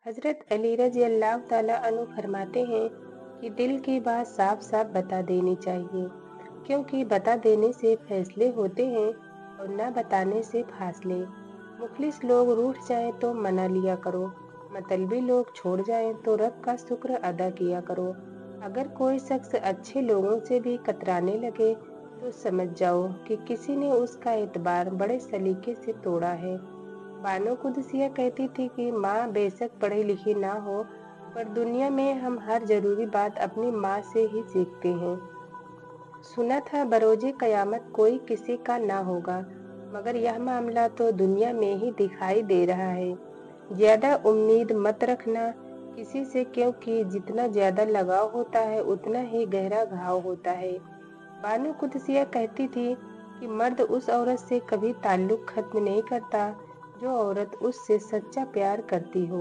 हजरत अली रजी अल्लाह ताला अन्हु फरमाते हैं कि दिल की बात साफ साफ बता देनी चाहिए, क्योंकि बता देने से फैसले होते हैं और न बताने से फासले। मुखलिस लोग रूठ जाएं तो मना लिया करो, मतलबी लोग छोड़ जाएं तो रब का शुक्र अदा किया करो। अगर कोई शख्स अच्छे लोगों से भी कतराने लगे तो समझ जाओ कि किसी ने उसका एतबार बड़े सलीके से तोड़ा है। बानो कुदसिया कहती थी कि माँ बेशक पढ़ी लिखी ना हो, पर दुनिया में हम हर जरूरी बात अपनी माँ से ही सीखते हैं। सुना था बरोजे कयामत कोई किसी का ना होगा, मगर यह मामला तो दुनिया में ही दिखाई दे रहा है। ज्यादा उम्मीद मत रखना किसी से, क्योंकि जितना ज्यादा लगाव होता है उतना ही गहरा घाव होता है। बानो कुदसिया कहती थी कि मर्द उस औरत से कभी ताल्लुक खत्म नहीं करता जो औरत उससे सच्चा प्यार करती हो।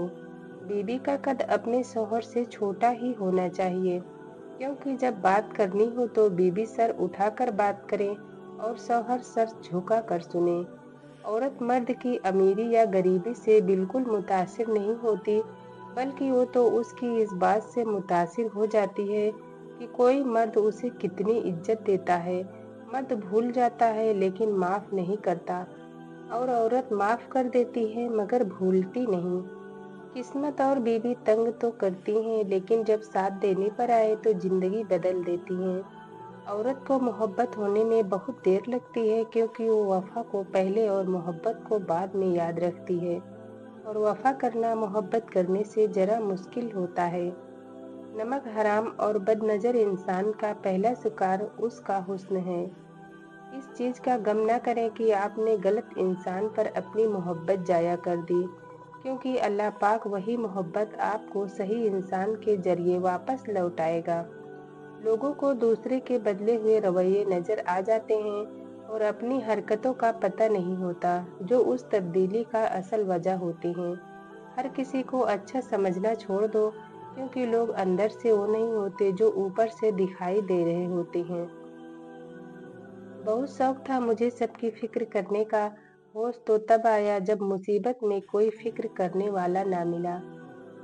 बीबी का कद अपने शौहर से छोटा ही होना चाहिए, क्योंकि जब बात करनी हो तो बीबी सर उठाकर बात करे और शौहर सर झुका कर सुने। औरत मर्द की अमीरी या गरीबी से बिल्कुल मुतासिर नहीं होती, बल्कि वो तो उसकी इस बात से मुतासिर हो जाती है कि कोई मर्द उसे कितनी इज्जत देता है। मर्द भूल जाता है लेकिन माफ नहीं करता, और औरत माफ कर देती है मगर भूलती नहीं। किस्मत और बीवी तंग तो करती हैं, लेकिन जब साथ देने पर आए तो जिंदगी बदल देती हैं। औरत को मोहब्बत होने में बहुत देर लगती है, क्योंकि वो वफा को पहले और मोहब्बत को बाद में याद रखती है, और वफा करना मोहब्बत करने से जरा मुश्किल होता है। नमक हराम और बदनजर इंसान का पहला शिकार उसका हुस्न है। इस चीज का गम न करें कि आपने गलत इंसान पर अपनी मोहब्बत जाया कर दी, क्योंकि अल्लाह पाक वही मोहब्बत आपको सही इंसान के जरिए वापस लौटाएगा। लोगों को दूसरे के बदले हुए रवैये नजर आ जाते हैं और अपनी हरकतों का पता नहीं होता जो उस तब्दीली का असल वजह होती हैं। हर किसी को अच्छा समझना छोड़ दो, क्योंकि लोग अंदर से वो नहीं होते जो ऊपर से दिखाई दे रहे होते हैं। बहुत शौक था मुझे सबकी फिक्र करने का, होश तो तब आया जब मुसीबत में कोई फिक्र करने वाला ना मिला।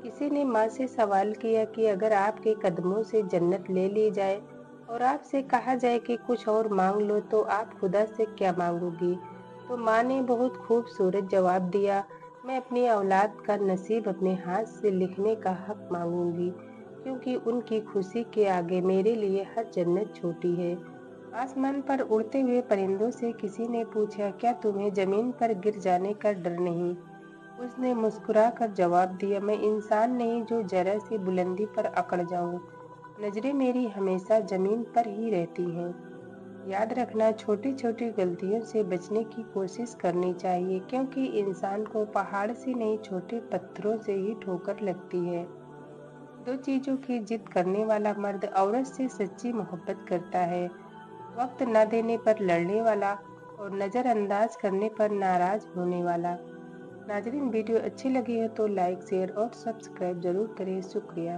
किसी ने माँ से सवाल किया कि अगर आपके कदमों से जन्नत ले ली जाए और आपसे कहा जाए कि कुछ और मांग लो, तो आप खुदा से क्या मांगोगी? तो माँ ने बहुत खूबसूरत जवाब दिया, मैं अपनी औलाद का नसीब अपने हाथ से लिखने का हक मांगूंगी, क्योंकि उनकी खुशी के आगे मेरे लिए हर जन्नत छोटी है। आसमान पर उड़ते हुए परिंदों से किसी ने पूछा, क्या तुम्हें जमीन पर गिर जाने का डर नहीं? उसने मुस्कुरा कर जवाब दिया, मैं इंसान नहीं जो जरा सी बुलंदी पर अकड़ जाऊं। नजरें मेरी हमेशा जमीन पर ही रहती हैं। याद रखना, छोटी छोटी गलतियों से बचने की कोशिश करनी चाहिए, क्योंकि इंसान को पहाड़ से नहीं छोटे पत्थरों से ही ठोकर लगती है। दो चीजों की जिद करने वाला मर्द औरत से सच्ची मोहब्बत करता है, वक्त न देने पर लड़ने वाला और नज़रअंदाज करने पर नाराज होने वाला। नाजरीन, वीडियो अच्छी लगी हो तो लाइक शेयर और सब्सक्राइब जरूर करें। शुक्रिया।